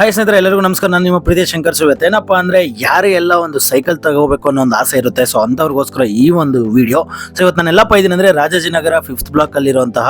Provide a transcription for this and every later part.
Hi ಸ್ನೇಹಿತರೆ, ಎಲ್ಲರಿಗೂ ನಮಸ್ಕಾರ. ನಾನು ನಿಮ್ಮ ಪ್ರೀತಿಯ ಶಂಕರ್. ಏನಪ್ಪ ಅಂದರೆ ಯಾರು ಎಲ್ಲ ಒಂದು ಸೈಕಲ್ ತಗೋಬೇಕು ಅನ್ನೋ ಒಂದು ಆಸೆ ಇರುತ್ತೆ. ಸೊ ಅಂಥವ್ರಿಗೋಸ್ಕರ ಈ ಒಂದು ವಿಡಿಯೋ. ಸೊ ಇವತ್ತು ನಾನು ಎಲ್ಲಪ್ಪ ಇದ್ದೀನಿ ಅಂದರೆ ರಾಜಾಜಿನಗರ 5th ಬ್ಲಾಕಲ್ಲಿರುವಂತಹ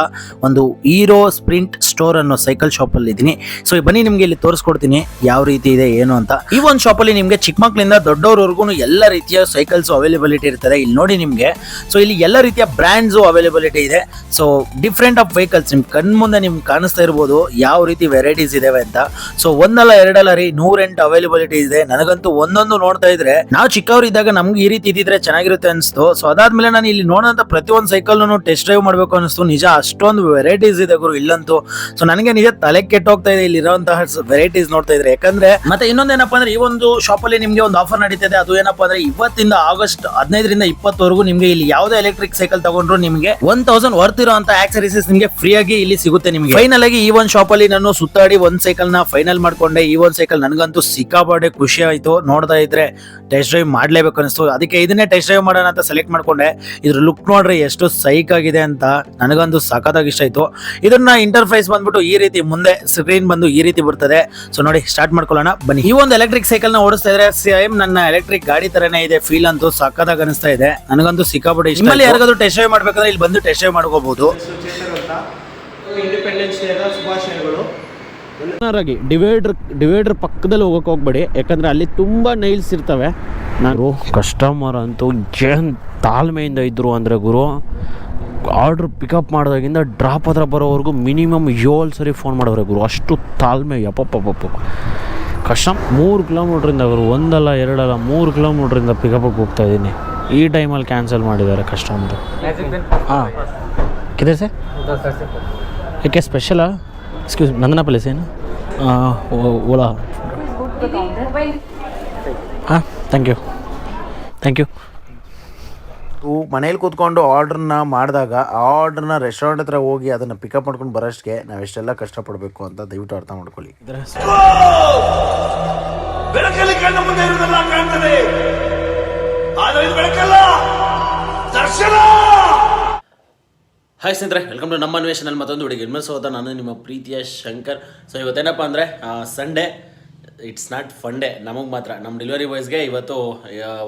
ಒಂದು ಹೀರೋ ಸ್ಪ್ರಿಂಟ್ ಸ್ಟೋರ್ ಅನ್ನೋ ಸೈಕಲ್ ಶಾಪಲ್ಲಿ ಇದ್ದೀನಿ. ಸೊ ಬನ್ನಿ ನಿಮಗೆ ಇಲ್ಲಿ ತೋರಿಸ್ಕೊಡ್ತೀನಿ ಯಾವ ರೀತಿ ಇದೆ ಏನು ಅಂತ. ಈ ಒಂದು ಶಾಪಲ್ಲಿ ನಿಮಗೆ ಚಿಕ್ಕ ಮಕ್ಕಳಿಂದ ದೊಡ್ಡವರವರೆಗೂ ಎಲ್ಲ ರೀತಿಯ ಸೈಕಲ್ಸ್ ಅವೈಲೇಬಿಲಿಟಿ ಇರ್ತದೆ. ಇಲ್ಲಿ ನೋಡಿ ನಿಮಗೆ. ಸೊ ಇಲ್ಲಿ ಎಲ್ಲ ರೀತಿಯ ಬ್ರ್ಯಾಂಡ್ಸು ಅವೈಲೇಬಿಲಿಟಿ ಇದೆ. ಸೊ ಡಿಫ್ರೆಂಟ್ ಆಫ್ ವೆಹಿಕಲ್ಸ್ ನಿಮ್ಮ ಕಣ್ಮುಂದೆ ನಿಮ್ಗೆ ಕಾಣಿಸ್ತಾ ಇರ್ಬೋದು ಯಾವ ರೀತಿ ವೆರೈಟೀಸ್ ಇದಾವೆ ಅಂತ. ಸೊ ಒಂದಲ್ಲ ಎರಡಲ್ಲ ರೀ, 108 ಅವೈಲೇಬಿಲಿಟಿ ಇದೆ. ನನಗಂತೂ ಒಂದೊಂದು ನೋಡ್ತಾ ಇದ್ರೆ ನಾವು ಚಿಕ್ಕವರಿದ್ದಾಗ ನಮ್ಗೆ ಈ ರೀತಿ ಇದ್ದಿದ್ರೆ ಚೆನ್ನಾಗಿರುತ್ತೆ ಅನಿಸ್ತು. ಸೊ ಅದಾದ್ಮೇಲೆ ನಾನು ಇಲ್ಲಿ ನೋಡೋಂಥ ಪ್ರತಿಯೊಂದು ಸೈಕಲ್ ಟೆಸ್ಟ್ ಡ್ರೈವ್ ಮಾಡಬೇಕು ಅನಿಸ್ತು. ನಿಜ ಅಷ್ಟೊಂದು ವೆರೈಟೀಸ್ ಇದೆ ಗುರು ಇಲ್ಲಂತೂ. ಸೊ ನನಗೆ ನಿಜ ತಲೆ ಕೆಟ್ಟೋಗ್ತಾ ಇದೆ ಇಲ್ಲಿರುವಂತಹ ವೆರೈಟೀಸ್ ನೋಡ್ತಾ ಇದ್ರೆ. ಯಾಕಂದ್ರೆ ಮತ್ತೆ ಇನ್ನೊಂದೇನಪ್ಪ ಅಂದ್ರೆ ಈ ಒಂದು ಶಾಪ್ ಅಲ್ಲಿ ನಿಮ್ಗೆ ಒಂದು ಆಫರ್ ನಡೀತಿದೆ. ಅದು ಏನಪ್ಪಾ ಅಂದ್ರೆ ಇವತ್ತಿಂದ ಆಗಸ್ಟ್ 15ರಿಂದ 20ವರೆಗೂ ನಿಮ್ಗೆ ಇಲ್ಲಿ ಯಾವುದೇ ಎಲೆಕ್ಟ್ರಿಕ್ ಸೈಕಲ್ ತಗೊಂಡ್ರು ನಿಮ್ಗೆ 1000 ವರ್ತ್ ಇರುವಂತಹ ಆಕ್ಸರೀಸ್ ನಿಮ್ಗೆ ಫ್ರೀ ಆಗಿ ಇಲ್ಲಿ ಸಿಗುತ್ತೆ. ನಿಮ್ಗೆ ಫೈನಲ್ ಆಗಿ ಈ ಒಂದು ಶಾಪ್ ಅಲ್ಲಿ ನಾನು ಸುತ್ತಾಡಿ ಒಂದ್ ಸೈಕಲ್ ನ ಫೈನಲ್ ಮಾಡ್ಕೊಂಡೆ. ಈ ಒಂದು ಸೈಕಲ್ ನನಗಂತೂ ಸಿಕ್ಕಾಪಟ್ಟೆ ಖುಷಿ ಆಯ್ತು. ನೋಡ್ತಾ ಇದ್ರೆ ಟೆಸ್ಟ್ ಡ್ರೈವ್ ಮಾಡ್ಲೇಬೇಕು ಅನಿಸ್ತು. ಅದಕ್ಕೆ ಇದನ್ನೇ ಟೆಸ್ಟ್ ಡ್ರೈವ್ ಮಾಡೋಣ ಅಂತ ಸೆಲೆಕ್ಟ್ ಮಾಡ್ಕೊಂಡೆ. ಇದ್ರ ಲುಕ್ ನೋಡ್ರಿ ಎಷ್ಟು ಸೈಕ್ ಆಗಿದೆ ಅಂತ ನನಗಂತೂ ಸಖತ್ತಾಗಿ ಇಷ್ಟ ಆಯ್ತು. ಇದನ್ನ ಇಂಟರ್ಫೇಸ್ ಬಂದ್ಬಿಟ್ಟು ಈ ರೀತಿ ಮುಂದೆ ಸ್ಕ್ರೀನ್ ಬಂದು ಈ ರೀತಿ ಬರ್ತದೆ. ಸೊ ನೋಡಿ ಸ್ಟಾರ್ಟ್ ಮಾಡ್ಕೊಳ್ಳೋಣ ಬನ್ನಿ. ಈ ಒಂದು ಎಲೆಕ್ಟ್ರಿಕ್ ಸೈಕಲ್ ನ ಓಡಿಸ್ತಾ ಇದ್ರೆ ಸೇಮ್ ನನ್ನ ಎಲೆಕ್ಟ್ರಿಕ್ ಗಾಡಿ ತರನೇ ಇದೆ. ಫೀಲ್ ಅಂತೂ ಸಖತ್ತಾಗಿ ಅನಿಸ್ತಾ ಇದೆ. ನನಗಂತೂ ಸಿಕ್ಕಾಪಟ್ಟೆ ಇಷ್ಟ. ನಿಮ್ಮಲ್ಲಿ ಯಾರಿಗಾದ್ರೂ ಟೆಸ್ಟ್ ಡ್ರೈವ್ ಮಾಡ್ಬೇಕಾದ್ರೆ ಇಲ್ಲಿ ಬಂದು ಟೆಸ್ಟ್ ಡ್ರೈವ್ ಮಾಡ್ಕೋಬಹುದು. ಇಂಡಿಪೆಂಡೆನ್ಸ್ ಡೇದ ಶುಭಾಶಯಗಳು. ಡಿವೈಡರ್ ಪಕ್ಕದಲ್ಲಿ ಹೋಗೋಕೆ ಹೋಗ್ಬೇಡಿ, ಯಾಕಂದರೆ ಅಲ್ಲಿ ತುಂಬ ನೈಲ್ಸ್ ಇರ್ತವೆ. ನಾನು ಕಸ್ಟಮರ್ ಅಂತೂ ಏನು ತಾಳ್ಮೆಯಿಂದ ಇದ್ದರು ಅಂದರೆ ಗುರು, ಆರ್ಡ್ರ್ ಪಿಕಪ್ ಮಾಡಿದಾಗಿಂದ ಡ್ರಾಪ್ ಹತ್ರ ಬರೋವರೆಗೂ ಮಿನಿಮಮ್ 7 ಸರಿ ಫೋನ್ ಮಾಡೋರೆ ಗುರು. ಅಷ್ಟು ತಾಳ್ಮೆ. ಯಪ್ಪಪ್ಪಪ್ಪ ಕಷ್ಟ. 3 ಕಿಲೋಮೀಟ್ರಿಂದ ಗುರು, ಒಂದಲ್ಲ ಎರಡಲ್ಲ 3 ಕಿಲೋಮೀಟ್ರಿಂದ ಪಿಕಪ್ಗೆ ಹೋಗ್ತಾ ಇದ್ದೀನಿ. ಈ ಟೈಮಲ್ಲಿ ಕ್ಯಾನ್ಸಲ್ ಮಾಡಿದ್ದಾರೆ ಕಸ್ಟಮರ್. ಹಾಂ ಕಿದೆ ಸರ್ ಏಕೆ ಸ್ಪೆಷಲಾ? ಎಕ್ಸ್ಕ್ಯೂಸ್ ನಂದನಾ ಪ್ಲೇಸ್ ಏನು? ಓಲಾ. ಹಾಂ ಥ್ಯಾಂಕ್ ಯು. ಮನೇಲಿ ಕೂತ್ಕೊಂಡು ಆರ್ಡ್ರನ್ನ ಮಾಡಿದಾಗ ಆ ಆರ್ಡ್ರನ್ನ ರೆಸ್ಟೋರೆಂಟ್ ಹತ್ರ ಹೋಗಿ ಅದನ್ನು ಪಿಕಪ್ ಮಾಡ್ಕೊಂಡು ಬರೋಷ್ಟಕ್ಕೆ ನಾವು ಎಷ್ಟೆಲ್ಲ ಕಷ್ಟಪಡಬೇಕು ಅಂತ ದಯವಿಟ್ಟು ಅರ್ಥ ಮಾಡ್ಕೊಳ್ಳಿ. ಬೆಳಕಲ್ಲಿ ಕಣ್ಣ ಮುಂದೆ ಇರುವುದೆಲ್ಲ ಕಾಣ್ತದೆ, ಆದರೆ ಇದು ಬೆಳಕಲ್ಲ, ದರ್ಶನ. ಹಾಯ್ ಸ್ನೇಹಿತರೆ, ವೆಲ್ಕಮ್ ಟು ನಮ್ಮ ಅನ್ವೇಷಣೆ ಮತ್ತೊಂದು ಹುಡುಗಿ ಸೋತ. ನಾನು ನಿಮ್ಮ ಪ್ರೀತಿಯ ಶಂಕರ್. ಸೊ ಇವತ್ತೇನಪ್ಪ ಅಂದರೆ Sunday. It's not fun day ನಮಗೆ ಮಾತ್ರ, ನಮ್ಮ ಡೆಲಿವರಿ ಬಾಯ್ಸ್ಗೆ ಇವತ್ತು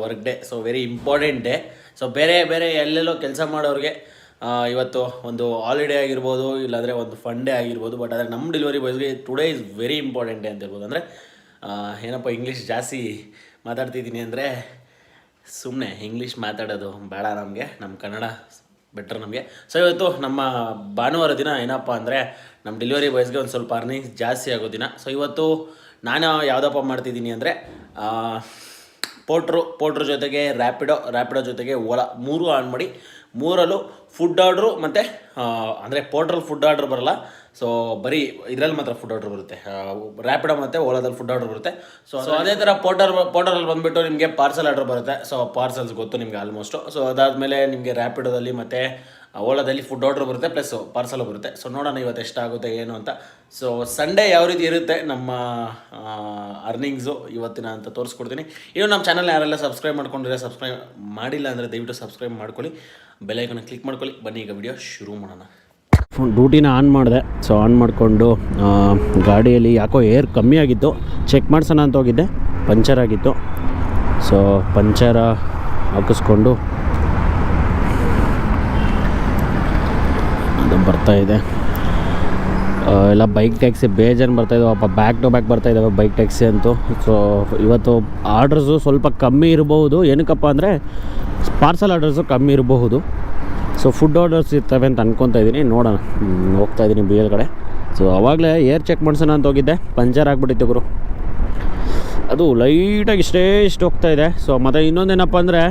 work day. So very important day. So ಬೇರೆ ಎಲ್ಲೆಲ್ಲೋ ಕೆಲಸ ಮಾಡೋರಿಗೆ ಇವತ್ತು ಒಂದು ಹಾಲಿಡೇ ಆಗಿರ್ಬೋದು, ಇಲ್ಲಾಂದರೆ ಒಂದು ಫನ್ ಡೇ ಆಗಿರ್ಬೋದು. ಬಟ್ ಆದರೆ ನಮ್ಮ ಡೆಲಿವರಿ ಬಾಯ್ಸ್ಗೆ today is very important day ಅಂತ ಹೇಳ್ಬೋದು. ಅಂದರೆ ಏನಪ್ಪ ಇಂಗ್ಲೀಷ್ ಜಾಸ್ತಿ ಮಾತಾಡ್ತಿದ್ದೀನಿ ಅಂದರೆ ಸುಮ್ಮನೆ ಇಂಗ್ಲೀಷ್ ಮಾತಾಡೋದು ಬೇಡ ನಮಗೆ, ನಮ್ಮ ಕನ್ನಡ ಬೆಟ್ರ್ ನಮಗೆ. ಸೊ ಇವತ್ತು ನಮ್ಮ ಭಾನುವಾರ ದಿನ ಏನಪ್ಪ ಅಂದರೆ ನಮ್ಮ ಡೆಲಿವರಿ ಬಾಯ್ಸ್ಗೆ ಒಂದು ಸ್ವಲ್ಪ ಅರ್ನಿಂಗ್ಸ್ ಜಾಸ್ತಿ ಆಗೋ ದಿನ. ಸೊ ಇವತ್ತು ನಾನು ಯಾವುದಪ್ಪ ಮಾಡ್ತಿದ್ದೀನಿ ಅಂದರೆ ಪೋಟ್ರು ಜೊತೆಗೆ ರ್ಯಾಪಿಡೋ ಜೊತೆಗೆ ಓಲಾ 3 ಆನ್ ಮಾಡಿ 3ರಲ್ಲೂ ಫುಡ್ ಆರ್ಡ್ರು ಮತ್ತು ಅಂದರೆ ಪೋಟ್ರಲ್ಲಿ ಫುಡ್ ಆರ್ಡ್ರ್ ಬರೋಲ್ಲ. ಸೊ ಬರೀ ಇದರಲ್ಲಿ ಮಾತ್ರ ಫುಡ್ ಆರ್ಡ್ರ್ ಬರುತ್ತೆ. ರ್ಯಾಪಿಡೋ ಮತ್ತು ಓಲಾದಲ್ಲಿ ಫುಡ್ ಆರ್ಡ್ರ್ ಬರುತ್ತೆ. ಸೊ ಅದೇ ಥರ ಪೋಟರಲ್ಲಿ ಬಂದುಬಿಟ್ಟು ನಿಮಗೆ ಪಾರ್ಸಲ್ ಆರ್ಡ್ರ್ ಬರುತ್ತೆ. ಸೊ ಪಾರ್ಸಲ್ಸ್ ಗೊತ್ತು ನಿಮಗೆ ಆಲ್ಮೋಸ್ಟು. ಸೊ ಅದಾದಮೇಲೆ ನಿಮಗೆ ರ್ಯಾಪಿಡೋದಲ್ಲಿ ಮತ್ತು ಓಲಾದಲ್ಲಿ ಫುಡ್ ಆರ್ಡ್ರ್ ಬರುತ್ತೆ, ಪ್ಲಸ್ ಪಾರ್ಸಲು ಬರುತ್ತೆ. ಸೊ ನೋಡೋಣ ಇವತ್ತು ಎಷ್ಟಾಗುತ್ತೆ ಏನು ಅಂತ. ಸೊ ಸಂಡೇ ಯಾವ ರೀತಿ ಇರುತ್ತೆ ನಮ್ಮ ಅರ್ನಿಂಗ್ಸು ಇವತ್ತಿನ ಅಂತ ತೋರಿಸ್ಕೊಡ್ತೀನಿ. ಇನ್ನು ನಮ್ಮ ಚಾನಲ್ ಯಾರೆಲ್ಲ ಸಬ್ಸ್ಕ್ರೈಬ್ ಮಾಡ್ಕೊಂಡಿದ್ರೆ ಸಬ್ಸ್ಕ್ರೈಬ್ ಮಾಡಿಲ್ಲ ಅಂದರೆ ದಯವಿಟ್ಟು ಸಬ್ಸ್ಕ್ರೈಬ್ ಮಾಡ್ಕೊಳ್ಳಿ, ಬೆಲ್ ಐಕಾನ್ ಕ್ಲಿಕ್ ಮಾಡ್ಕೊಳ್ಳಿ. ಬನ್ನಿ ಈಗ ವಿಡಿಯೋ ಶುರು ಮಾಡೋಣ. ಡ್ಯೂಟಿನ ಆನ್ ಮಾಡಿದೆ. ಸೊ ಆನ್ ಮಾಡಿಕೊಂಡು ಗಾಡಿಯಲ್ಲಿ ಯಾಕೋ ಏರ್ ಕಮ್ಮಿ ಆಗಿತ್ತು, ಚೆಕ್ ಮಾಡ್ಸೋಣ ಅಂತ ಹೋಗಿದ್ದೆ. ಪಂಚರ್ ಆಗಿತ್ತು. ಸೊ ಪಂಚರ ಹಾಕಿಸ್ಕೊಂಡು ಅದು ಬರ್ತಾಯಿದೆ. ಎಲ್ಲ ಬೈಕ್ ಟ್ಯಾಕ್ಸಿ ಬೇಜಾರು ಬರ್ತಾಯಿದ್ದಾವೆ, ಬ್ಯಾಕ್ ಟು ಬ್ಯಾಕ್ ಬರ್ತಾಯಿದ್ದಾವೆ ಬೈಕ್ ಟ್ಯಾಕ್ಸಿ ಅಂತೂ. ಸೊ ಇವತ್ತು ಆರ್ಡ್ರಸು ಸ್ವಲ್ಪ ಕಮ್ಮಿ ಇರಬಹುದು. ಏನಕ್ಕಪ್ಪ ಅಂದರೆ ಪಾರ್ಸಲ್ ಆರ್ಡರ್ಸು ಕಮ್ಮಿ ಇರಬಹುದು. ಸೊ ಫುಡ್ ಆರ್ಡರ್ಸ್ ಇರ್ತವೆ ಅಂತ ಅನ್ಕೊತಾ ಇದ್ದೀನಿ. ನೋಡೋಣ, ಹೋಗ್ತಾಯಿದ್ದೀನಿ BL ಕಡೆ. ಸೊ ಆವಾಗಲೇ ಏರ್ ಚೆಕ್ ಮಾಡ್ಸೋಣ ಅಂತ ಹೋಗಿದ್ದೆ, ಪಂಚರ್ ಆಗಿಬಿಟ್ಟಿತ್ತು ಗುರು. ಅದು ಲೈಟಾಗಿ ಇಷ್ಟು ಹೋಗ್ತಾಯಿದೆ. ಸೊ ಮತ್ತು ಇನ್ನೊಂದೇನಪ್ಪ ಅಂದರೆ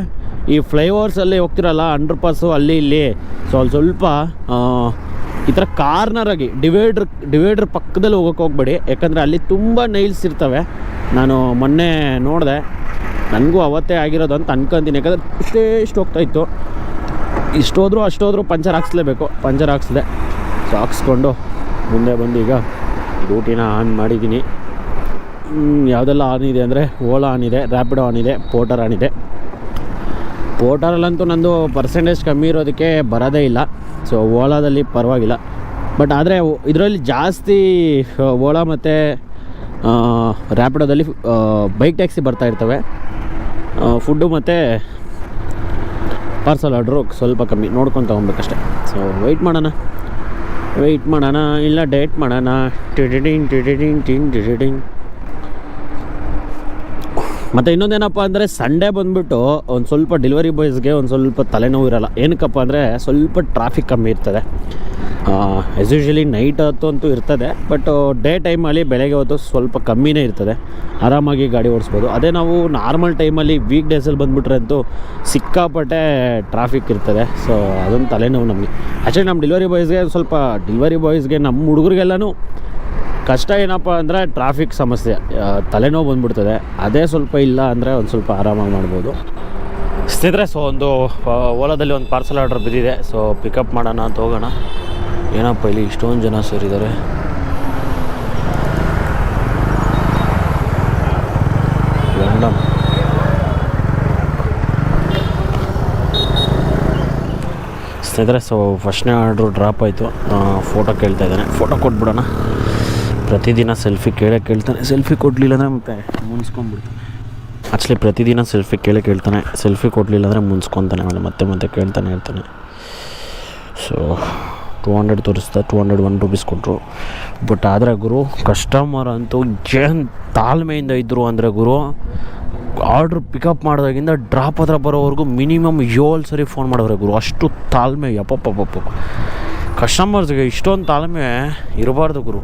ಈ ಫ್ಲೈಓವರ್ಸಲ್ಲಿ ಹೋಗ್ತಿರಲ್ಲ ಅಂಡರ್ ಪಾಸು ಅಲ್ಲಿ ಇಲ್ಲಿ. ಸೊ ಅಲ್ಲಿ ಸ್ವಲ್ಪ ಈ ಥರ ಕಾರ್ನರಾಗಿ ಡಿವೈಡರ್ ಪಕ್ಕದಲ್ಲಿ ಹೋಗೋಕೆ ಹೋಗ್ಬೇಡಿ, ಯಾಕಂದರೆ ಅಲ್ಲಿ ತುಂಬ ನೈಲ್ಸ್ ಇರ್ತವೆ. ನಾನು ಮೊನ್ನೆ ನೋಡಿದೆ, ನನಗೂ ಅವತ್ತೇ ಆಗಿರೋದು ಅಂತ ಅನ್ಕೊತೀನಿ. ಯಾಕಂದರೆ ಇಷ್ಟು ಹೋಗ್ತಾಯಿತ್ತು. ಅಷ್ಟೋದ್ರೂ ಪಂಚರ್ ಹಾಕ್ಸ್ಲೇಬೇಕು. ಪಂಚರ್ ಹಾಕ್ಸಿದೆ. ಸೊ ಹಾಕ್ಸ್ಕೊಂಡು ಮುಂದೆ ಬಂದು ಈಗ ಡ್ಯೂಟಿನ ಆನ್ ಮಾಡಿದ್ದೀನಿ. ಯಾವುದೆಲ್ಲ ಆನ್ ಇದೆ ಅಂದರೆ ಓಲಾ ಆನ್ ಇದೆ, ರ್ಯಾಪಿಡೋ ಆನ್ ಇದೆ, ಪೋಟರ್ ಆನ್ ಇದೆ. ಪೋಟರಲ್ಲಂತೂ ನಂದು ಪರ್ಸೆಂಟೇಜ್ ಕಮ್ಮಿ ಇರೋದಕ್ಕೆ ಬರೋದೇ ಇಲ್ಲ. ಸೊ ಓಲಾದಲ್ಲಿ ಪರವಾಗಿಲ್ಲ. ಬಟ್ ಆದರೆ ಇದರಲ್ಲಿ ಜಾಸ್ತಿ ಓಲಾ ಮತ್ತು ರ್ಯಾಪಿಡೋದಲ್ಲಿ ಬೈಕ್ ಟ್ಯಾಕ್ಸಿ ಬರ್ತಾ ಇರ್ತವೆ. ಫುಡ್ಡು ಮತ್ತು ಪಾರ್ಸಲ್ ಆರ್ಡ್ರು ಸ್ವಲ್ಪ ಕಮ್ಮಿ ನೋಡ್ಕೊಂಡು ತೊಗೊಬೇಕಷ್ಟೆ. ಸೊ ವೆಯ್ಟ್ ಮಾಡೋಣ ಇಲ್ಲ ಡೇಟ್ ಮಾಡೋಣ. ಮತ್ತು ಇನ್ನೊಂದೇನಪ್ಪ ಅಂದರೆ ಸಂಡೇ ಬಂದುಬಿಟ್ಟು ಒಂದು ಸ್ವಲ್ಪ ಡೆಲಿವರಿ ಬಾಯ್ಸ್ಗೆ ಒಂದು ಸ್ವಲ್ಪ ತಲೆನೋವು ಇರೋಲ್ಲ. ಏನಕ್ಕಪ್ಪ ಅಂದರೆ ಸ್ವಲ್ಪ ಟ್ರಾಫಿಕ್ ಕಮ್ಮಿ ಇರ್ತದೆ. ಆ್ಯಸ್ ಯೂಶ್ವಲಿ ನೈಟ್ ಹೊತ್ತು ಅಂತೂ ಇರ್ತದೆ, ಬಟ್ ಡೇ ಟೈಮಲ್ಲಿ ಬೆಳಗ್ಗೆ ಹೊತ್ತು ಸ್ವಲ್ಪ ಕಮ್ಮಿನೇ ಇರ್ತದೆ, ಆರಾಮಾಗಿ ಗಾಡಿ ಓಡಿಸ್ಬೋದು. ಅದೇ ನಾವು ನಾರ್ಮಲ್ ಟೈಮಲ್ಲಿ ವೀಕ್ ಡೇಸಲ್ಲಿ ಬಂದುಬಿಟ್ರೆ ಅಂತೂ ಸಿಕ್ಕಾಪಟ್ಟೆ ಟ್ರಾಫಿಕ್ ಇರ್ತದೆ. ಸೊ ಅದೊಂದು ತಲೆನೋವು ನಮಗೆ. ಆ್ಯಕ್ಚುಲಿ ನಮ್ಮ ಡೆಲಿವರಿ ಬಾಯ್ಸ್ಗೆ ನಮ್ಮ ಹುಡುಗರಿಗೆಲ್ಲನೂ ಕಷ್ಟ ಏನಪ್ಪ ಅಂದರೆ ಟ್ರಾಫಿಕ್ ಸಮಸ್ಯೆ, ತಲೆನೋವು ಬಂದುಬಿಡ್ತದೆ. ಅದೇ ಸ್ವಲ್ಪ ಇಲ್ಲ ಅಂದರೆ ಒಂದು ಸ್ವಲ್ಪ ಆರಾಮಾಗಿ ಮಾಡ್ಬೋದು. ಸ್ನೇಹಿತರೆ, ಸೊ ಒಂದು ಓಲಾದಲ್ಲಿ ಒಂದು ಪಾರ್ಸಲ್ ಆರ್ಡರ್ ಬಿದ್ದಿದೆ. ಸೊ ಪಿಕಪ್ ಮಾಡೋಣ ಅಂತ ಹೋಗೋಣ. ಏನಪ್ಪ ಇಲ್ಲಿ ಇಷ್ಟೊಂದು ಜನ ಸೇರಿದ್ದಾರೆ. ಸ್ನೇಹಿತರೆ, ಸೊ ಫಸ್ಟ್ನೇ ಆರ್ಡ್ರು ಡ್ರಾಪ್ ಆಯಿತು. ಫೋಟೋ ಕೇಳ್ತಾ ಇದ್ದಾನೆ, ಫೋಟೋ ಕೊಟ್ಬಿಡೋಣ. ಪ್ರತಿದಿನ ಸೆಲ್ಫಿ ಕೇಳ್ತಾನೆ, ಸೆಲ್ಫಿ ಕೊಡಲಿಲ್ಲ ಅಂದರೆ ಮತ್ತೆ ಮುನ್ಸ್ಕೊಂಡ್ಬಿಡ್ತಾನೆ. ಆ್ಯಕ್ಚುಲಿ ಪ್ರತಿದಿನ ಸೆಲ್ಫಿ ಕೇಳ್ತಾನೆ, ಸೆಲ್ಫಿ ಕೊಡಲಿಲ್ಲ ಅಂದರೆ ಮುನ್ಸ್ಕೊತಾನೆ, ಆಮೇಲೆ ಮತ್ತೆ ಕೇಳ್ತಾನೆ ಇರ್ತಾನೆ. ಸೊ 200 ತೋರಿಸ್ತಾ 201 ರೂಪೀಸ್ ಕೊಟ್ಟರು. ಬಟ್ ಆದರೆ ಗುರು, ಕಸ್ಟಮರ್ ಅಂತೂ ಏನು ತಾಳ್ಮೆಯಿಂದ ಇದ್ದರು ಅಂದರೆ ಗುರು, ಆರ್ಡ್ರ್ ಪಿಕಪ್ ಮಾಡಿದಾಗಿಂದ ಡ್ರಾಪ್ ಹತ್ರ ಬರೋವರೆಗೂ ಮಿನಿಮಮ್ 7 ಸರಿ ಫೋನ್ ಮಾಡೋರೆ ಗುರು. ಅಷ್ಟು ತಾಳ್ಮೆ, ಯಪ್ಪಪ್ಪಪ್ಪ. ಕಸ್ಟಮರ್ಸ್ಗೆ ಇಷ್ಟೊಂದು ತಾಳ್ಮೆ ಇರಬಾರ್ದು ಗುರು.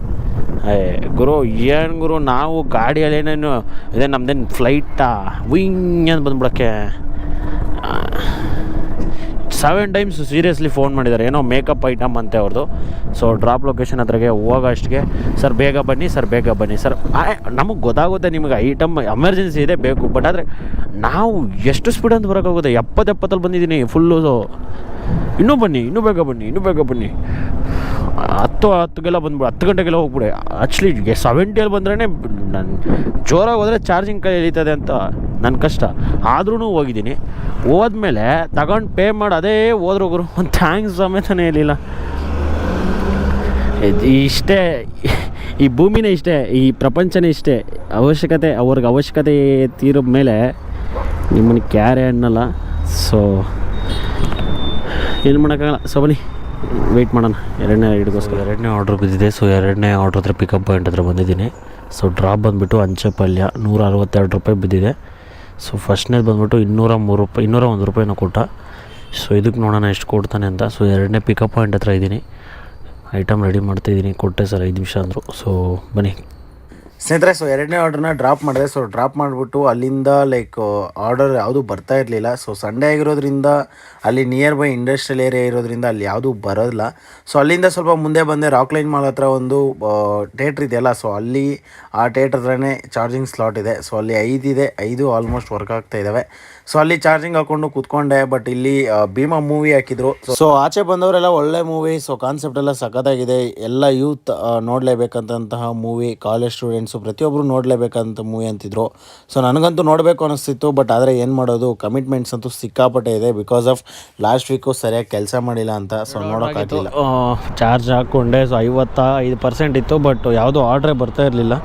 ಗುರು ಏನು ಗುರು, ನಾವು ಗಾಡಿಯಲ್ಲಿ ಏನೇನು ಇದೆ, ನಮ್ಮದೇನು ಫ್ಲೈಟಾ ವಿಂಗ್ ಅಂತ ಬಂದ್ಬಿಡೋಕ್ಕೆ 7 ಟೈಮ್ಸ್ ಸೀರಿಯಸ್ಲಿ ಫೋನ್ ಮಾಡಿದ್ದಾರೆ. ಏನೋ ಮೇಕಪ್ ಐಟಮ್ ಅಂತೆ ಅವ್ರದ್ದು. ಸೊ ಡ್ರಾಪ್ ಲೊಕೇಶನ್ ಹತ್ರಗೆ ಹೋಗೋ ಅಷ್ಟಿಗೆ, ಸರ್ ಬೇಗ ಬನ್ನಿ ಸರ್. ನಮಗೆ ಗೊತ್ತಾಗುತ್ತೆ ನಿಮಗೆ ಐಟಮ್ ಎಮರ್ಜೆನ್ಸಿ ಇದೆ ಬೇಕು. ಬಟ್ ಆದರೆ ನಾವು ಎಷ್ಟು ಸ್ಪೀಡ್ ಅಂತ ಬರೋಕ್ಕಾಗುತ್ತೆ? 70 ಬಂದಿದ್ದೀನಿ ಫುಲ್ಲು. ಇನ್ನೂ ಬೇಗ ಬನ್ನಿ 10 ಗಂಟೆಗೆಲ್ಲ ಹೋಗ್ಬಿಡೆ. ಆ್ಯಕ್ಚುಲಿ 70 ಬಂದ್ರೇ ನಾನು ಜೋರಾಗಿ ಹೋದರೆ ಚಾರ್ಜಿಂಗ್ ಕೈ ಎಳೀತದೆ ಅಂತ ನನ್ನ ಕಷ್ಟ. ಆದ್ರೂ ಹೋಗಿದ್ದೀನಿ. ಹೋದ್ಮೇಲೆ ತಗೊಂಡು ಪೇ ಮಾಡಿ ಅದೇ ಹೋದ್ರು ಗುರು, ಒಂದು ಥ್ಯಾಂಕ್ಸ್ ಸಮೇತನೇ ಇರಲಿಲ್ಲ. ಇಷ್ಟೇ, ಈ ಭೂಮಿನೇ ಇಷ್ಟೇ, ಈ ಪ್ರಪಂಚನೇ ಇಷ್ಟೇ. ಅವ್ರಿಗೆ ಅವಶ್ಯಕತೆ ತೀರಿದ ಮೇಲೆ ನಿಮ್ಮನ್ನು ಕ್ಯಾರೆ ಅನ್ನಲ್ಲ. ಸೊ ಏನು ಮಾಡೋಕ್ಕಾಗಲ್ಲ. ಸೊ ಬನ್ನಿ ವೆಯ್ಟ್ ಮಾಡೋಣ. ಎರಡನೇ ಆರ್ಡ್ರ್ ಬಿದ್ದಿದೆ. ಸೊ ಎರಡನೇ ಆರ್ಡ್ರ್ ಹತ್ರ ಪಿಕಪ್ ಪಾಯಿಂಟ್ ಹತ್ರ ಬಂದಿದ್ದೀನಿ. ಸೊ ಡ್ರಾಪ್ ಬಂದುಬಿಟ್ಟು ಅಂಚೆ ಪಲ್ಯ 162 ರೂಪಾಯಿ ಬಿದ್ದಿದೆ. ಸೊ ಫಸ್ಟ್ನೇದು ಬಂದುಬಿಟ್ಟು 201 ರೂಪಾಯಿನ ಕೊಟ್ಟ. ಸೊ ಇದಕ್ಕೆ ನೋಡೋಣ ಎಷ್ಟು ಕೊಡ್ತಾನೆ ಅಂತ. ಸೊ ಎರಡನೇ ಪಿಕಪ್ ಪಾಯಿಂಟ್ ಹತ್ರ ಇದ್ದೀನಿ, ಐಟಮ್ ರೆಡಿ ಮಾಡ್ತಾಯಿದ್ದೀನಿ. ಕೊಟ್ಟೆ ಸರ್ 5 ನಿಮಿಷ ಅಂದರು. ಸೊ ಬನ್ನಿ ಸ್ನೇಹಿತರೆ, ಸೊ ಎರಡನೇ ಆರ್ಡ್ರನ್ನ ಡ್ರಾಪ್ ಮಾಡಿದೆ. ಸೊ ಡ್ರಾಪ್ ಮಾಡಿಬಿಟ್ಟು ಅಲ್ಲಿಂದ ಆರ್ಡರ್ ಯಾವುದೂ ಬರ್ತಾ ಇರಲಿಲ್ಲ. ಸೊ ಸಂಡೇ ಆಗಿರೋದ್ರಿಂದ ಅಲ್ಲಿ ನಿಯರ್ ಬೈ ಇಂಡಸ್ಟ್ರಿಯಲ್ ಏರಿಯಾ ಇರೋದ್ರಿಂದ ಅಲ್ಲಿ ಯಾವುದೂ ಬರೋದಿಲ್ಲ. ಸೊ ಅಲ್ಲಿಂದ ಸ್ವಲ್ಪ ಮುಂದೆ ಬಂದೆ, ರಾಕ್ಲೈನ್ ಮಾಲ್ ಹತ್ರ ಒಂದು ಥಿಯೇಟ್ರ್ ಇದೆಯಲ್ಲ, ಸೊ ಅಲ್ಲಿ ಆ ಥಿಯೇಟ್ರ್ ಹತ್ರನೇ ಚಾರ್ಜಿಂಗ್ ಸ್ಲಾಟ್ ಇದೆ. ಸೊ ಅಲ್ಲಿ 5 ಇದೆ, 5 ಆಲ್ಮೋಸ್ಟ್ ವರ್ಕ್ ಆಗ್ತಾ ಇದ್ದಾವೆ. ಸೊ ಅಲ್ಲಿ ಚಾರ್ಜಿಂಗ್ ಹಾಕ್ಕೊಂಡು ಕೂತ್ಕೊಂಡೆ. ಬಟ್ ಇಲ್ಲಿ ಭೀಮಾ ಮೂವಿ ಹಾಕಿದ್ರು. ಸೊ ಆಚೆ ಬಂದವರೆಲ್ಲ ಒಳ್ಳೆ ಮೂವಿ. ಸೊ ಕಾನ್ಸೆಪ್ಟ್ ಎಲ್ಲ ಸಖತ್ತಾಗಿದೆ. ಎಲ್ಲ ಯೂತ್ ನೋಡಲೇಬೇಕಂತಹ ಮೂವಿ, ಕಾಲೇಜ್ ಸ್ಟೂಡೆಂಟ್ಸು ಪ್ರತಿಯೊಬ್ಬರು ನೋಡಲೇಬೇಕಂತ ಮೂವಿ ಅಂತಿದ್ರು. ಸೊ ನನಗಂತೂ ನೋಡಬೇಕು ಅನ್ನಿಸ್ತಿತ್ತು. ಬಟ್ ಆದರೆ ಏನು ಮಾಡೋದು, ಕಮಿಟ್ಮೆಂಟ್ಸ್ ಅಂತೂ ಸಿಕ್ಕಾಪಟ್ಟೆ ಇದೆ. ಬಿಕಾಸ್ ಆಫ್ ಲಾಸ್ಟ್ ವೀಕು ಸರಿಯಾಗಿ ಕೆಲಸ ಮಾಡಿಲ್ಲ ಅಂತ. ಸೊ ನೋಡೋಕ್ಕಾಗಲಿಲ್ಲ. ಚಾರ್ಜ್ ಹಾಕ್ಕೊಂಡೆ. ಸೊ 55% ಇತ್ತು, ಬಟ್ ಯಾವುದೋ ಆರ್ಡ್ರೇ ಬರ್ತಾ ಇರಲಿಲ್ಲ.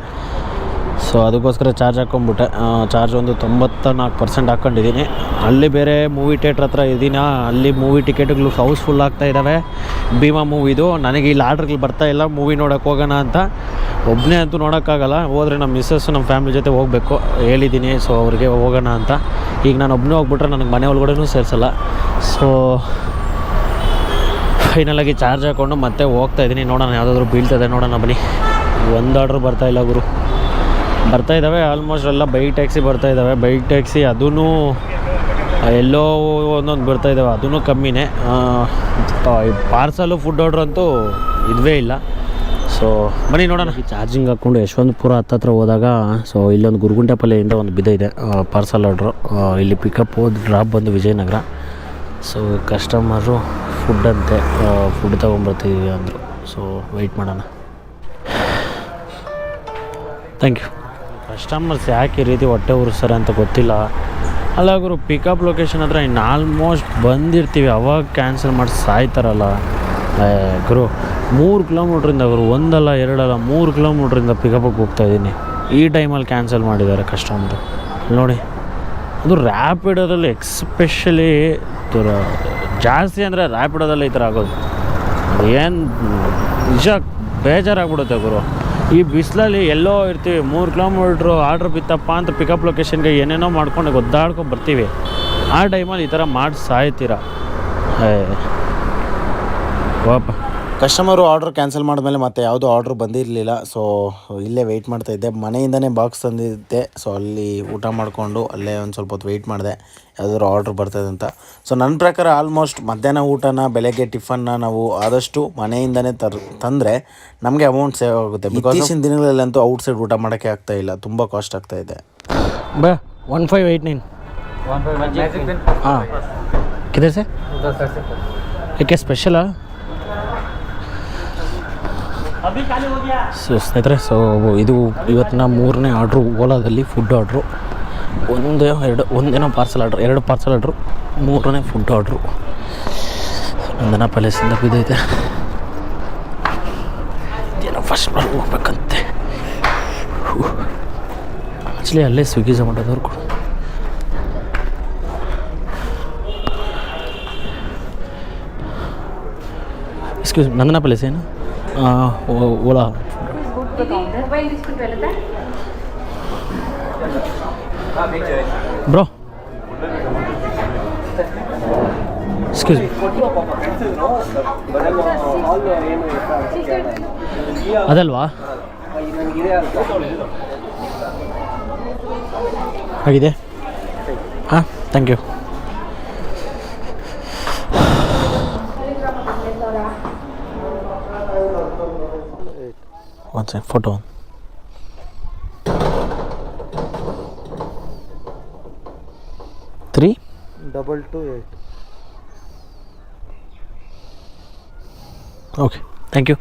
ಸೊ ಅದಕ್ಕೋಸ್ಕರ ಚಾರ್ಜ್ ಹಾಕ್ಕೊಂಬಿಟ್ಟೆ. ಚಾರ್ಜ್ ಒಂದು 94% ಹಾಕ್ಕೊಂಡಿದ್ದೀನಿ. ಅಲ್ಲಿ ಬೇರೆ ಮೂವಿ ಥಿಯೇಟ್ರ್ ಹತ್ರ ಇದ್ದೀನಿ. ಅಲ್ಲಿ ಮೂವಿ ಟಿಕೆಟ್ಗಳು ಹೌಸ್ಫುಲ್ ಆಗ್ತಾ ಇದ್ದಾವೆ. ಭೀಮಾ ಮೂವಿದು. ನನಗೆ ಇಲ್ಲಿ ಆರ್ಡ್ರ್ಗಳು ಬರ್ತಾ ಇಲ್ಲ ಮೂವಿ ನೋಡೋಕೆ ಹೋಗೋಣ ಅಂತ. ಒಬ್ಬನೇ ಅಂತೂ ನೋಡೋಕ್ಕಾಗಲ್ಲ. ಹೋದರೆ ನಮ್ಮ ಮಿಸ್ಸಸ್ಸು ನಮ್ಮ ಫ್ಯಾಮಿಲಿ ಜೊತೆ ಹೋಗಬೇಕು ಹೇಳಿದ್ದೀನಿ. ಸೊ ಅವ್ರಿಗೆ ಹೋಗೋಣ ಅಂತ. ಈಗ ನಾನು ಒಬ್ಬನೇ ಹೋಗ್ಬಿಟ್ರೆ ನನಗೆ ಮನೆ ಒಳಗಡೆನೂ ಸೇರಿಸಲ್ಲ. ಸೊ ಫೈನಲಾಗಿ ಚಾರ್ಜ್ ಹಾಕ್ಕೊಂಡು ಮತ್ತೆ ಹೋಗ್ತಾಯಿದ್ದೀನಿ. ನೋಡೋಣ ಯಾವುದಾದ್ರೂ ಬೀಳ್ತದೆ, ನೋಡೋಣ ಬನ್ನಿ. ಒಂದು ಆರ್ಡ್ರ್ ಬರ್ತಾಯಿಲ್ಲ ಗುರು. ಬರ್ತಾ ಇದ್ದಾವೆ ಆಲ್ಮೋಸ್ಟ್ ಎಲ್ಲ. ಬೈಕ್ ಟ್ಯಾಕ್ಸಿ ಬರ್ತಾಯಿದ್ದಾವೆ. ಬೈಕ್ ಟ್ಯಾಕ್ಸಿ ಅದೂ ಎಲ್ಲೋ ಒಂದೊಂದು ಬರ್ತಾಯಿದ್ದಾವೆ, ಅದೂ ಕಮ್ಮಿನೇ. ಪಾರ್ಸಲು ಫುಡ್ ಆರ್ಡ್ರ್ ಅಂತೂ ಇದುವೇ ಇಲ್ಲ. ಸೊ ಬನ್ನಿ ನೋಡೋಣ. ಚಾರ್ಜಿಂಗ್ ಹಾಕ್ಕೊಂಡು ಯಶವಂತಪುರ ಹತ್ತತ್ರ ಹೋದಾಗ ಸೊ ಇಲ್ಲೊಂದು ಗುರುಗುಂಟೆಪಲ್ಲೆಯಿಂದ ಒಂದು ಬಿದ್ದಿದೆ ಪಾರ್ಸಲ್ ಆರ್ಡ್ರು. ಇಲ್ಲಿ ಪಿಕಪ್ ಡ್ರಾಪ್ ಬಂದು ವಿಜಯನಗರ. ಸೊ ಕಸ್ಟಮರು ಫುಡ್ ಅಂತೆ, ಫುಡ್ ತೊಗೊಂಬರ್ತೀವಿ ಅಂದರು. ಸೊ ವೆಯ್ಟ್ ಮಾಡೋಣ. Thank you. ಕಸ್ಟಮರ್ಸ್ ಯಾಕೆ ಈ ರೀತಿ ಹೊಟ್ಟೆ ಉರಿಸ್ತಾರೆ ಅಂತ ಗೊತ್ತಿಲ್ಲ. ಅಲ್ಲ ಗುರು, ಪಿಕಪ್ ಲೊಕೇಶನ್ ಹತ್ರ ಇನ್ನು ಆಲ್ಮೋಸ್ಟ್ ಬಂದಿರ್ತೀವಿ, ಅವಾಗ ಕ್ಯಾನ್ಸಲ್ ಮಾಡಿ ಸಾಯ್ತಾರಲ್ಲ ಗುರು. 3 ಕಿಲೋಮೀಟ್ರಿಂದ ಗುರು, 1 ಅಲ್ಲ 2 ಅಲ್ಲ 3 ಕಿಲೋಮೀಟ್ರಿಂದ ಪಿಕಪ್ಪಿಗೆ ಹೋಗ್ತಾಯಿದ್ದೀನಿ. ಈ ಟೈಮಲ್ಲಿ ಕ್ಯಾನ್ಸಲ್ ಮಾಡಿದ್ದಾರೆ ಕಸ್ಟಮರು ನೋಡಿ. ಅದು ರ್ಯಾಪಿಡೋದಲ್ಲಿ ಎಕ್ಸ್ಪೆಷಲಿ ಜಾಸ್ತಿ ಅಂದರೆ ರ್ಯಾಪಿಡೋದಲ್ಲಿ ಈ ಥರ ಆಗೋದು ಏನು ನಿಜ ಬೇಜಾರಾಗ್ಬಿಡುತ್ತೆ ಗುರು. ಈ ಬಿಸಿಲಲ್ಲಿ ಎಲ್ಲೋ ಇರ್ತೀವಿ, 3 ಕಿಲೋಮೀಟ್ರು ಆರ್ಡ್ರ್ ಬಿತ್ತಪ್ಪ ಅಂತ ಪಿಕಪ್ ಲೊಕೇಶನ್ಗೆ ಏನೇನೋ ಮಾಡ್ಕೊಂಡು ಒದ್ದಾಡ್ಕೊಂಡು ಬರ್ತೀವಿ. ಆ ಟೈಮಲ್ಲಿ ಈ ಥರ ಮಾಡಿ ಸಾಯ್ತೀರ. ವಾಪ ಕಸ್ಟಮರು ಆರ್ಡ್ರ್ ಕ್ಯಾನ್ಸಲ್ ಮಾಡಿದ್ಮೇಲೆ ಮತ್ತೆ ಯಾವುದೂ ಆರ್ಡ್ರ್ ಬಂದಿರಲಿಲ್ಲ. ಸೊ ಇಲ್ಲೇ ವೆಯ್ಟ್ ಮಾಡ್ತಾಯಿದ್ದೆ. ಮನೆಯಿಂದನೇ ಬಾಕ್ಸ್ ತಂದಿದ್ದೆ. ಸೊ ಅಲ್ಲಿ ಊಟ ಮಾಡಿಕೊಂಡು ಅಲ್ಲೇ ಒಂದು ಸ್ವಲ್ಪ ಹೊತ್ತು ವೆಯ್ಟ್ ಮಾಡಿದೆ ಯಾವುದಾದ್ರು ಆರ್ಡ್ರ್ ಬರ್ತದೆ ಅಂತ. ಸೊ ನನ್ನ ಪ್ರಕಾರ ಆಲ್ಮೋಸ್ಟ್ ಮಧ್ಯಾಹ್ನ ಊಟನ ಬೆಳಗ್ಗೆ ಟಿಫನ್ನ ನಾವು ಆದಷ್ಟು ಮನೆಯಿಂದನೇ ತಂದರೆ ನಮಗೆ ಅಮೌಂಟ್ ಸೇವ್ ಆಗುತ್ತೆ. ಬಿಕಾಸ್ ಇತ್ತೀಚಿನ ದಿನಗಳಲ್ಲಂತೂ ಔಟ್ಸೈಡ್ ಊಟ ಮಾಡೋಕ್ಕೆ ಆಗ್ತಾಯಿಲ್ಲ, ತುಂಬ ಕಾಸ್ಟ್ ಆಗ್ತಾಯಿದೆ. ಬಾ 1589 हाँ किधर से क्या स्पेशल है ಸ್ನೇಹಿತರೆ? ಸೊ ಇದು ಇವತ್ತಿನ 3ನೇ ಆರ್ಡ್ರು ಓಲಾದಲ್ಲಿ, ಫುಡ್ ಆರ್ಡ್ರು. ಒಂದೇನೋ ಪಾರ್ಸಲ್ ಆರ್ಡ್ರು, 2 ಪಾರ್ಸಲ್ ಆರ್ಡ್ರು, 3ನೇ ಫುಡ್ ಆರ್ಡ್ರು. ನಂದನ ಪ್ಯಾಲೇಸಿಂದ ಬಿದ್ದೈತೆ. ಏನೋ ಫಸ್ಟ್ ಫ್ಲೋರ್ ಹೋಗ್ಬೇಕಂತೆ. ಆ್ಯಕ್ಚುಲಿ ಅಲ್ಲೇ ಸ್ವಿಗ್ಗಿ ಝೊಮ್ಯಾಟೋದವ್ರು ಕೊಡು. एक्सक्यूज नंदना प्लेस है ना? ओला ब्रो एक्सक्यूज ಅದಲ್ವಾ ಆಗಿದೆ? ಹಾಂ thank you. One second, photo on. Three 228. Okay, thank you.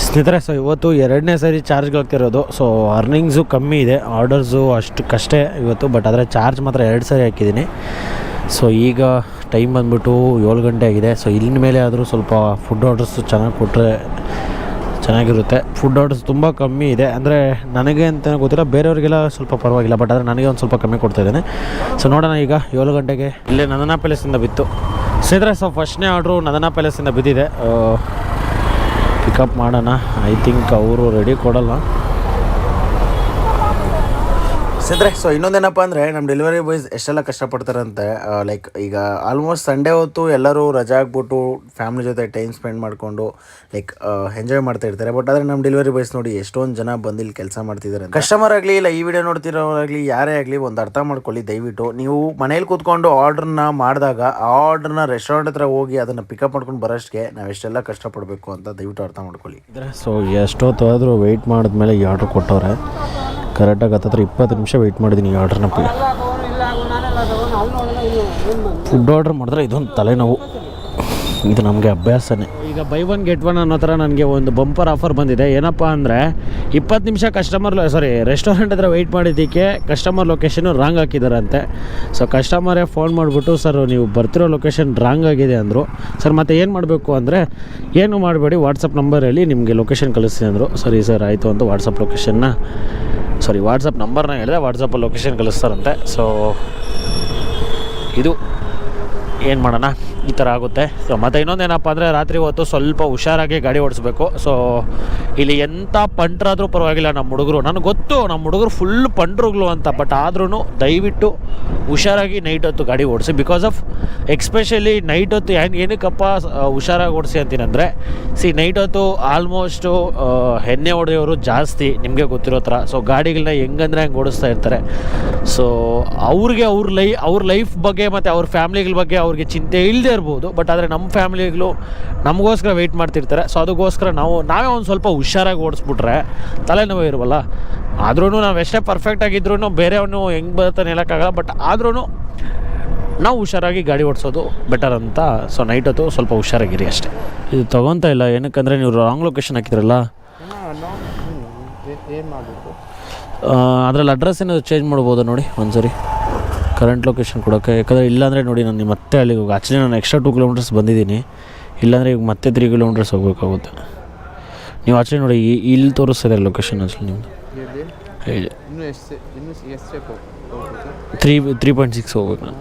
ಸ್ನೇಹಿತರೆ, ಸೊ ಇವತ್ತು 2ನೇ ಸರಿ ಚಾರ್ಜ್ಗಾಗ್ತಿರೋದು. ಸೊ ಅರ್ನಿಂಗ್ಸು ಕಮ್ಮಿ ಇದೆ, ಆರ್ಡರ್ಸು ಅಷ್ಟಕ್ಕಷ್ಟೇ ಇವತ್ತು. ಬಟ್ ಆದರೆ ಚಾರ್ಜ್ ಮಾತ್ರ 2 ಸರಿ ಹಾಕಿದ್ದೀನಿ. ಸೊ ಈಗ ಟೈಮ್ ಬಂದ್ಬಿಟ್ಟು 7 ಗಂಟೆ ಆಗಿದೆ. ಸೊ ಇಲ್ಲಿನ ಮೇಲೆ ಆದರೂ ಸ್ವಲ್ಪ ಫುಡ್ ಆರ್ಡರ್ಸು ಚೆನ್ನಾಗಿ ಕೊಟ್ಟರೆ ಚೆನ್ನಾಗಿರುತ್ತೆ. ಫುಡ್ ಆರ್ಡರ್ಸ್ ತುಂಬ ಕಮ್ಮಿ ಇದೆ, ಅಂದರೆ ನನಗೆ ಅಂತ ಗೊತ್ತಿಲ್ಲ, ಬೇರೆಯವ್ರಿಗೆಲ್ಲ ಸ್ವಲ್ಪ ಪರವಾಗಿಲ್ಲ. ಬಟ್ ಆದರೆ ನನಗೆ ಒಂದು ಸ್ವಲ್ಪ ಕಮ್ಮಿ ಕೊಡ್ತಾಯಿದ್ದೇನೆ. ಸೊ ನೋಡೋಣ ಈಗ 7 ಗಂಟೆಗೆ ಇಲ್ಲೇ ನಂದನಾ ಪ್ಯಾಲೇಸಿಂದ ಬಿತ್ತು. ಸ್ನೇಹಿತರೆ, ಸೊ ಫಸ್ಟ್ನೇ ಆರ್ಡ್ರು ನಂದನಾ ಪ್ಯಾಲೇಸಿಂದ ಬಿದ್ದಿದೆ. ಪಿಕಪ್ ಮಾಡೋಣ. ಐ ಥಿಂಕ್ ಅವರು ರೆಡಿ ಕೊಡಲ್ಲ. ಸಿದ್ರೆ ಸೊ ಇನ್ನೊಂದೇನಪ್ಪ ಅಂದರೆ ನಮ್ಮ ಡೆಲಿವರಿ ಬಾಯ್ಸ್ ಎಷ್ಟೆಲ್ಲ ಕಷ್ಟಪಡ್ತಾರಂತೆ. ಲೈಕ್ ಈಗ ಆಲ್ಮೋಸ್ಟ್ ಸಂಡೇ ಹೊತ್ತು ಎಲ್ಲರೂ ರಜಾ ಆಗ್ಬಿಟ್ಟು ಫ್ಯಾಮಿಲಿ ಜೊತೆ ಟೈಮ್ ಸ್ಪೆಂಡ್ ಮಾಡಿಕೊಂಡು ಲೈಕ್ ಎಂಜಾಯ್ ಮಾಡ್ತಾ ಇರ್ತಾರೆ. ಬಟ್ ಆದರೆ ನಮ್ಮ ಡೆಲಿವರಿ ಬಾಯ್ಸ್ ನೋಡಿ ಎಷ್ಟೊಂದು ಜನ ಬಂದು ಇಲ್ಲಿ ಕೆಲಸ ಮಾಡ್ತಿದ್ದಾರೆ. ಕಸ್ಟಮರ್ ಆಗಲಿ ಇಲ್ಲ ಈ ವಿಡಿಯೋ ನೋಡ್ತಿರೋರಾಗಲಿ ಯಾರೇ ಆಗಲಿ ಒಂದು ಅರ್ಥ ಮಾಡ್ಕೊಳ್ಳಿ ದಯವಿಟ್ಟು. ನೀವು ಮನೇಲಿ ಕೂತ್ಕೊಂಡು ಆರ್ಡ್ರನ್ನ ಮಾಡಿದಾಗ ಆ ಆರ್ಡ್ರನ್ನ ರೆಸ್ಟೋರೆಂಟ್ ಹತ್ರ ಹೋಗಿ ಅದನ್ನು ಪಿಕಪ್ ಮಾಡ್ಕೊಂಡು ಬರೋಷ್ಟಕ್ಕೆ ನಾವು ಎಷ್ಟೆಲ್ಲ ಕಷ್ಟಪಡಬೇಕು ಅಂತ ದಯವಿಟ್ಟು ಅರ್ಥ ಮಾಡ್ಕೊಳ್ಳಿ. ಸೊ ಎಷ್ಟೊತ್ತು ಆದರೂ ವೆಯ್ಟ್ ಮಾಡಿದ್ಮೇಲೆ ಈ ಆರ್ಡ್ರ್ ಕೊಟ್ಟವ್ರೆ. ಕರೆಕ್ಟಾಗಿ 20 ನಿಮಿಷ ವೆಯ್ಟ್ ಮಾಡಿದ್ದೀನಿ ಈ ಆರ್ಡ್ರನ್ನ. ಫುಡ್ ಆರ್ಡ್ರ್ ಮಾಡಿದ್ರೆ ಇದೊಂದು ತಲೆನೋವು, ಇದು ನಮಗೆ ಅಭ್ಯಾಸನೇ. ಈಗ ಬೈ 1 get 1 ಅನ್ನೋ ಥರ ನನಗೆ ಒಂದು ಬಂಪರ್ ಆಫರ್ ಬಂದಿದೆ. ಏನಪ್ಪ ಅಂದರೆ 20 ನಿಮಿಷ ರೆಸ್ಟೋರೆಂಟ್ ಹತ್ರ ವೆಯ್ಟ್ ಮಾಡಿದ್ದಕ್ಕೆ ಕಸ್ಟಮರ್ ಲೊಕೇಶನ್ನು ರಾಂಗ್ ಹಾಕಿದ್ದಾರಂತೆ. ಸೊ ಕಸ್ಟಮರೇ ಫೋನ್ ಮಾಡಿಬಿಟ್ಟು, ಸರ್ ನೀವು ಬರ್ತಿರೋ ಲೊಕೇಶನ್ ರಾಂಗ್ ಆಗಿದೆ ಅಂದರು. ಸರ್ ಮತ್ತೆ ಏನು ಮಾಡಬೇಕು ಅಂದರೆ, ಏನು ಮಾಡಬೇಡಿ, ವಾಟ್ಸಪ್ ನಂಬರಲ್ಲಿ ನಿಮಗೆ ಲೊಕೇಶನ್ ಕಳಿಸ್ತೀನಿ ಅಂದರು. ಸರಿ ಸರ್ ಆಯಿತು ಅಂತ ವಾಟ್ಸಪ್ ನಂಬರ್ನ ಹೇಳಿದೆ, ವಾಟ್ಸಪ್ಪಲ್ಲಿ ಲೊಕೇಶನ್ ಕಳಿಸ್ತಾರಂತೆ. ಸೊ ಇದು ಏನು ಮಾಡೋಣ, ಈ ಥರ ಆಗುತ್ತೆ. ಸೊ ಮತ್ತು ಇನ್ನೊಂದೇನಪ್ಪ ಅಂದರೆ ರಾತ್ರಿ ಹೊತ್ತು ಸ್ವಲ್ಪ ಹುಷಾರಾಗಿ ಗಾಡಿ ಓಡಿಸ್ಬೇಕು. ಸೊ ಇಲ್ಲಿ ಎಂಥ ಪಂಟ್ರಾದರೂ ಪರವಾಗಿಲ್ಲ ನಮ್ಮ ಹುಡುಗರು, ನನಗೆ ಗೊತ್ತು ನಮ್ಮ ಹುಡುಗರು ಫುಲ್ ಪಂಟ್ರುಗಳು ಅಂತ. ಬಟ್ ಆದ್ರೂ ದಯವಿಟ್ಟು ಹುಷಾರಾಗಿ ನೈಟ್ ಹೊತ್ತು ಗಾಡಿ ಓಡಿಸಿ. ಬಿಕಾಸ್ ಆಫ್ ಎಕ್ಸ್ಪೆಷಲಿ ನೈಟ್ ಹೊತ್ತು ಏನಕ್ಕಪ್ಪ ಹುಷಾರಾಗಿ ಓಡಿಸಿ ಅಂತೀನಂದರೆ, ನೈಟ್ ಹೊತ್ತು ಆಲ್ಮೋಸ್ಟು ಎಣ್ಣೆ ಹೊಡೆಯೋರು ಜಾಸ್ತಿ, ನಿಮಗೆ ಗೊತ್ತಿರೋ ಥರ. ಸೊ ಗಾಡಿಗಳನ್ನ ಹೆಂಗಂದ್ರೆ ಹಂಗೆ ಓಡಿಸ್ತಾ ಇರ್ತಾರೆ. ಸೊ ಅವ್ರಿಗೆ ಅವ್ರ ಲೈಫ್ ಬಗ್ಗೆ ಮತ್ತು ಅವ್ರ ಫ್ಯಾಮಿಲಿಗಳ ಬಗ್ಗೆ ಅವ್ರಿಗೆ ಚಿಂತೆ ಇಲ್ಲದೆ ಇರ್ಬೋದು. ಬಟ್ ಆದರೆ ನಮ್ಮ ಫ್ಯಾಮಿಲಿಗಳು ನಮಗೋಸ್ಕರ ವೆಯ್ಟ್ ಮಾಡ್ತಿರ್ತಾರೆ. ಸೊ ಅದಕ್ಕೋಸ್ಕರ ನಾವೇ ಒಂದು ಸ್ವಲ್ಪ ಹುಷಾರಾಗಿ ಓಡಿಸ್ಬಿಟ್ರೆ ತಲೆನೋವು ಇರುವಲ್ಲ. ಆದ್ರೂ ನಾವು ಎಷ್ಟೇ ಪರ್ಫೆಕ್ಟಾಗಿದ್ರೂ ಬೇರೆಯವನು ಹೆಂಗೆ ಬರ್ತಾನೆ ಹೇಳೋಕ್ಕಾಗಲ್ಲ. ಬಟ್ ಆದ್ರೂ ನಾವು ಹುಷಾರಾಗಿ ಗಾಡಿ ಓಡಿಸೋದು ಬೆಟರ್ ಅಂತ. ಸೊ ನೈಟ್ ಹೊತ್ತು ಸ್ವಲ್ಪ ಹುಷಾರಾಗಿರಿ ಅಷ್ಟೇ. ಇದು ತೊಗೊತಾ ಇಲ್ಲ, ಏನಕ್ಕಂದರೆ ನೀವು ರಾಂಗ್ ಲೊಕೇಶನ್ ಹಾಕಿದ್ರಲ್ಲ, ಏನು ಮಾಡಬೇಕು ಅದರಲ್ಲಿ ಅಡ್ರೆಸ್ ಏನಾದರೂ ಚೇಂಜ್ ಮಾಡ್ಬೋದು ನೋಡಿ ಒಂದ್ಸರಿ. ಕರೆಂಟ್ ಲೊಕೇಶನ್ ಕೊಡೋಕ್ಕೆ. ಯಾಕಂದರೆ ಇಲ್ಲಾಂದರೆ ನೋಡಿ ನಾನು ಮತ್ತೆ ಅಲ್ಲಿಗೆ ಹೋಗಿ ಆ್ಯಕ್ಚುಲಿ ನಾನು ಎಕ್ಸ್ಟ್ರಾ 2 ಕಿಲೋಮೀಟರ್ಸ್ ಬಂದಿದ್ದೀನಿ. ಇಲ್ಲಾಂದರೆ ಈಗ ಮತ್ತೆ 3 ಕಿಲೋಮೀಟರ್ಸ್ ಹೋಗ್ಬೇಕಾಗುತ್ತೆ. ನೀವು ಆ್ಯಕ್ಚುಲಿ ನೋಡಿ ಇಲ್ಲಿ ತೋರಿಸ್ತಿದೆ ಲೊಕೇಶನ್ ಆ್ಯಕ್ಚುಲಿ ನಿಮ್ಮದು ಹೇಳಿ. 3.6 ಹೋಗ್ಬೇಕು ನಾನು.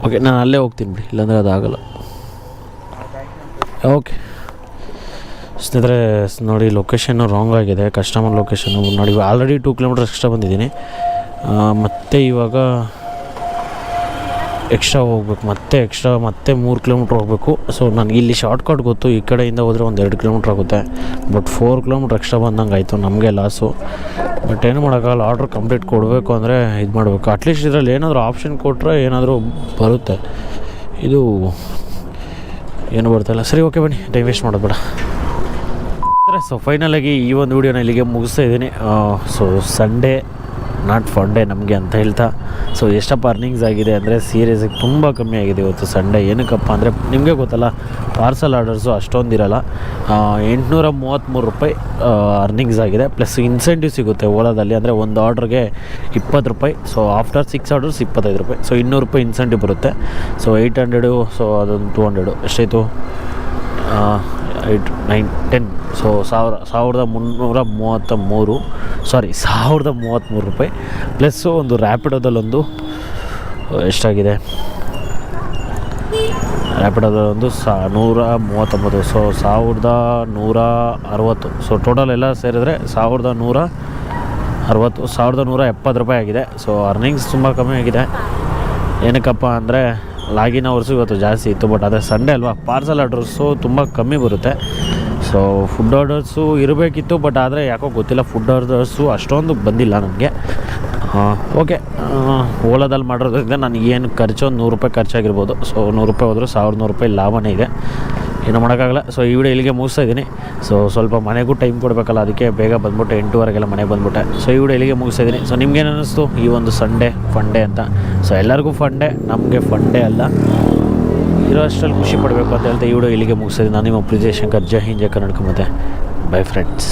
ಓಕೆ, ನಾನು ಅಲ್ಲೇ ಹೋಗ್ತೀನಿ ಬಿಡಿ, ಇಲ್ಲಾಂದರೆ ಅದಾಗಲ್ಲ. ಓಕೆ ಸ್ನೇಹಿತರೆ, ನೋಡಿ ಲೊಕೇಶನ್ನು ರಾಂಗ್ ಆಗಿದೆ. ಕಸ್ಟಮರ್ ಲೊಕೇಶನ್ನು ನೋಡಿ ಆಲ್ರೆಡಿ 2 ಕಿಲೋಮೀಟರ್ ಎಕ್ಸ್ಟ್ರಾ ಬಂದಿದ್ದೀನಿ. ಮತ್ತು ಇವಾಗ ಎಕ್ಸ್ಟ್ರಾ ಹೋಗ್ಬೇಕು, ಮತ್ತೆ 3 ಕಿಲೋಮೀಟ್ರ್ ಹೋಗಬೇಕು. ಸೊ ನನಗೆ ಇಲ್ಲಿ ಶಾರ್ಟ್ಕಟ್ ಗೊತ್ತು, ಈ ಕಡೆಯಿಂದ ಹೋದರೆ ಒಂದು 2 ಕಿಲೋಮೀಟ್ರ್ ಆಗುತ್ತೆ. ಬಟ್ 4 ಕಿಲೋಮೀಟ್ರ್ ಎಕ್ಸ್ಟ್ರಾ ಬಂದಂಗೆ ಆಯಿತು, ನಮಗೆ ಲಾಸು. ಬಟ್ ಏನು ಮಾಡೋಕ್ಕಾಗಲ್ಲ, ಆರ್ಡ್ರ್ ಕಂಪ್ಲೀಟ್ ಕೊಡಬೇಕು ಅಂದರೆ ಇದು ಮಾಡಬೇಕು. ಅಟ್ಲೀಸ್ಟ್ ಇದರಲ್ಲಿ ಏನಾದರೂ ಆಪ್ಷನ್ ಕೊಟ್ಟರೆ ಏನಾದರೂ ಬರುತ್ತೆ. ಇದು ಏನು ಬರ್ತಾಯಿಲ್ಲ. ಸರಿ, ಓಕೆ ಬನ್ನಿ, ಟೈಮ್ ವೇಸ್ಟ್ ಮಾಡೋದು ಬೇಡ. ಸೊ ಫೈನಲಾಗಿ ಈ ಒಂದು ವೀಡಿಯೋನ ಇಲ್ಲಿಗೆ ಮುಗಿಸ್ತಾ ಇದ್ದೀನಿ. ಸೊ ಸಂಡೇ ನಾಟ್ ಫಂಡೇ ನಮಗೆ ಅಂತ ಹೇಳ್ತಾ, ಸೊ ಎಷ್ಟಪ್ಪ ಅರ್ನಿಂಗ್ಸ್ ಆಗಿದೆ ಅಂದರೆ ಸೀರಿಯಸ್ಸಾಗಿ ತುಂಬ ಕಮ್ಮಿ ಆಗಿದೆ ಇವತ್ತು ಸಂಡೇ. ಏನಕ್ಕಪ್ಪ ಅಂದರೆ ನಿಮಗೆ ಗೊತ್ತಲ್ಲ, ಪಾರ್ಸಲ್ ಆರ್ಡರ್ಸು ಅಷ್ಟೊಂದಿರಲ್ಲ. 833 ರೂಪಾಯಿ ಅರ್ನಿಂಗ್ಸ್ ಆಗಿದೆ. ಪ್ಲಸ್ ಇನ್ಸೆಂಟಿವ್ ಸಿಗುತ್ತೆ ಓಲಾದಲ್ಲಿ, ಅಂದರೆ ಒಂದು ಆರ್ಡ್ರಿಗೆ 20 ರೂಪಾಯಿ. ಸೊ ಆಫ್ಟರ್ 6 ಆರ್ಡರ್ಸ್ 25 ರೂಪಾಯಿ. ಸೊ 200 ರೂಪಾಯಿ ಇನ್ಸೆಂಟಿವ್ ಬರುತ್ತೆ. ಸೊ 800, ಸೊ ಅದೊಂದು 200 ಎಷ್ಟಾಯಿತು, 8, 9, 10. ಸೊ 1333 ರೂಪಾಯಿ. ಪ್ಲಸ್ಸು ಒಂದು ರ್ಯಾಪಿಡೋದಲ್ಲೊಂದು ಎಷ್ಟಾಗಿದೆ, ರ್ಯಾಪಿಡೋದಲ್ಲೊಂದು 139. ಸೊ 1160. ಸೊ ಟೋಟಲ್ ಎಲ್ಲ ಸೇರಿದ್ರೆ 1160, 1170 ರೂಪಾಯಿ ಆಗಿದೆ. ಸೊ ಅರ್ನಿಂಗ್ಸ್ ತುಂಬ ಕಮ್ಮಿ ಆಗಿದೆ. ಏನಕ್ಕಪ್ಪ ಅಂದರೆ ಲಾಗಿನ್ ಅವರ್ಸು ಇವತ್ತು ಜಾಸ್ತಿ ಇತ್ತು. ಬಟ್ ಅದೇ ಸಂಡೇ ಅಲ್ವಾ, ಪಾರ್ಸಲ್ ಆರ್ಡರ್ಸು ತುಂಬ ಕಮ್ಮಿ ಬರುತ್ತೆ. ಸೊ ಫುಡ್ ಆರ್ಡರ್ಸು ಇರಬೇಕಿತ್ತು, ಬಟ್ ಆದರೆ ಯಾಕೋ ಗೊತ್ತಿಲ್ಲ, ಫುಡ್ ಆರ್ಡರ್ಸು ಅಷ್ಟೊಂದು ಬಂದಿಲ್ಲ ನನಗೆ. ಓಕೆ, ಓಲಾದಲ್ಲಿ ಮಾಡಿರೋದ್ರಿಂದ ನನಗೆ ಏನು ಖರ್ಚು ಒಂದು 100 ರೂಪಾಯಿ ಖರ್ಚಾಗಿರ್ಬೋದು. ಸೊ 100 ರೂಪಾಯಿ ಹೋದರೂ 1100 ರೂಪಾಯಿ ಲಾಭನೇ ಇದೆ, ಏನೂ ಮಾಡೋಕ್ಕಾಗಲ್ಲ. ಸೊ ಈ ವಿಡಿಯೋ ಇಲ್ಲಿಗೆ ಮುಗಿಸ್ತಾ ಇದ್ದೀನಿ. ಸೊ ಸ್ವಲ್ಪ ಮನೆಗೂ ಟೈಮ್ ಕೊಡಬೇಕಲ್ಲ, ಅದಕ್ಕೆ ಬೇಗ ಬಂದ್ಬಿಟ್ಟು 8:15 ಮನೆಗೆ ಬಂದುಬಿಟ್ಟೆ. ಸೊ ಈ ವಿಡಿಯೋ ಇಲ್ಲಿಗೆ ಮುಗಿಸ್ತಾ ಇದ್ದೀನಿ. ಸೊ ನಿಮ್ಗೇನು ಅನ್ನಿಸ್ತು ಈ ಒಂದು ಸಂಡೇ ಫಂಡೇ ಅಂತ? ಸೊ ಎಲ್ಲರಿಗೂ ಫಂಡೇ, ನಮಗೆ ಫಂಡೇ ಅಲ್ಲ. ಇರೋ ಅಷ್ಟರಲ್ಲಿ ಖುಷಿ ಪಡಬೇಕು ಅಂತ ಹೇಳ್ತಾ ಈ ವಿಡಿಯೋ ಇಲ್ಲಿಗೆ ಮುಗಿಸ್ತಾ ಇದ್ದೀನಿ. ನಾನು ನಿಮ್ಮ ಪ್ರೀತಿ ಶಂಕರ್. ಜೈ ಹಿಂದ್, ಜೈ ಕರ್ನಾಟಕ, ಮತ್ತು ಬೈ ಫ್ರೆಂಡ್ಸ್.